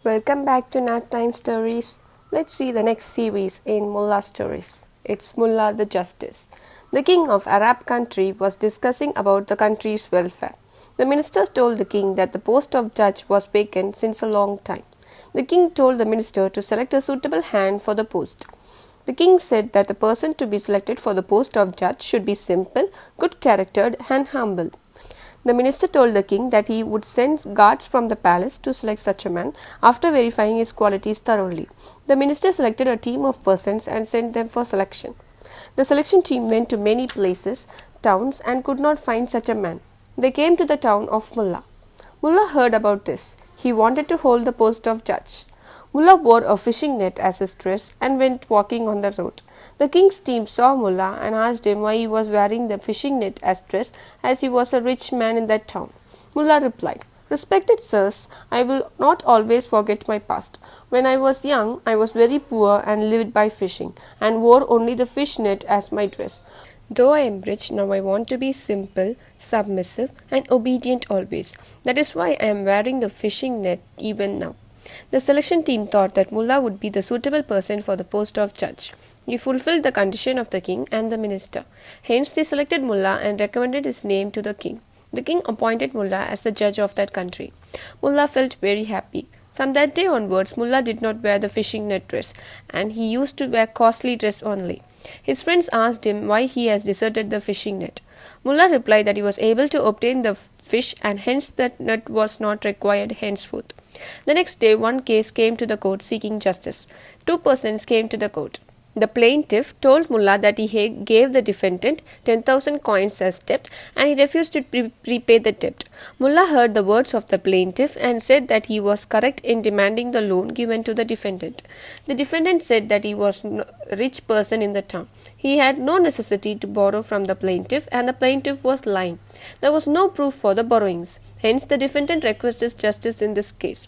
Welcome back to Nap Time Stories. Let's see the next series in Mulla stories. It's Mulla the Justice. The king of Arab country was discussing about the country's welfare. The ministers told the king that the post of judge was vacant since a long time. The king told the minister to select a suitable hand for the post. The king said that the person to be selected for the post of judge should be simple, good-charactered and humble. The minister told the king that he would send guards from the palace to select such a man after verifying his qualities thoroughly. The minister selected a team of persons and sent them for selection. The selection team went to many places, towns, and could not find such a man. They came to the town of Mulla. Mulla heard about this. He wanted to hold the post of judge. Mulla wore a fishing net as his dress and went walking on the road. The king's team saw Mulla and asked him why he was wearing the fishing net as dress, as he was a rich man in that town. Mulla replied, "Respected sirs, I will not always forget my past. When I was young, I was very poor and lived by fishing, and wore only the fish net as my dress. Though I am rich, now I want to be simple, submissive, and obedient always. That is why I am wearing the fishing net even now." The selection team thought that Mulla would be the suitable person for the post of judge. He fulfilled the condition of the king and the minister. Hence, they selected Mulla and recommended his name to the king. The king appointed Mulla as the judge of that country. Mulla felt very happy. From that day onwards, Mulla did not wear the fishing net dress, and he used to wear costly dress only. His friends asked him why he has deserted the fishing net. Mulla replied that he was able to obtain the fish and hence that net was not required henceforth. The next day, one case came to the court seeking justice. Two persons came to the court. The plaintiff told Mulla that he gave the defendant 10,000 coins as debt and he refused to repay the debt. Mulla heard the words of the plaintiff and said that he was correct in demanding the loan given to the defendant. The defendant said that he was a rich person in the town. He had no necessity to borrow from the plaintiff and the plaintiff was lying. There was no proof for the borrowings. Hence, the defendant requested justice in this case.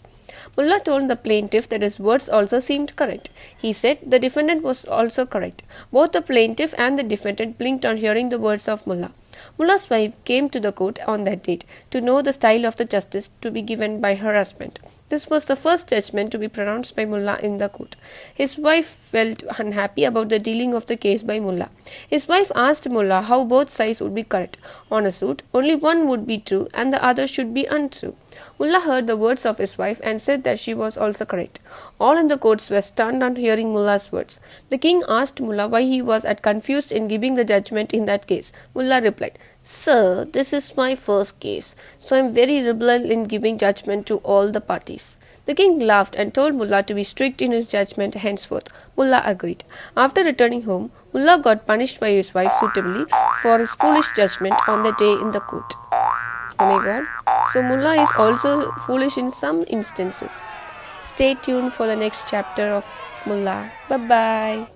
Mulla told the plaintiff that his words also seemed correct. He said the defendant was also correct. Both the plaintiff and the defendant blinked on hearing the words of Mulla. Mulla's wife came to the court on that date to know the style of the justice to be given by her husband. This was the first judgment to be pronounced by Mulla in the court. His wife felt unhappy about the dealing of the case by Mulla. His wife asked Mulla how both sides would be correct. On a suit, only one would be true and the other should be untrue. Mulla heard the words of his wife and said that she was also correct. All in the courts were stunned on hearing Mulla's words. The king asked Mulla why he was confused in giving the judgment in that case. Mulla replied, "Sir, this is my first case, so I am very liberal in giving judgment to all the parties." The king laughed and told Mulla to be strict in his judgment henceforth. Mulla agreed. After returning home, Mulla got punished by his wife suitably for his foolish judgment on the day in the court. Oh my God. So Mulla is also foolish in some instances. Stay tuned for the next chapter of Mulla. Bye-bye.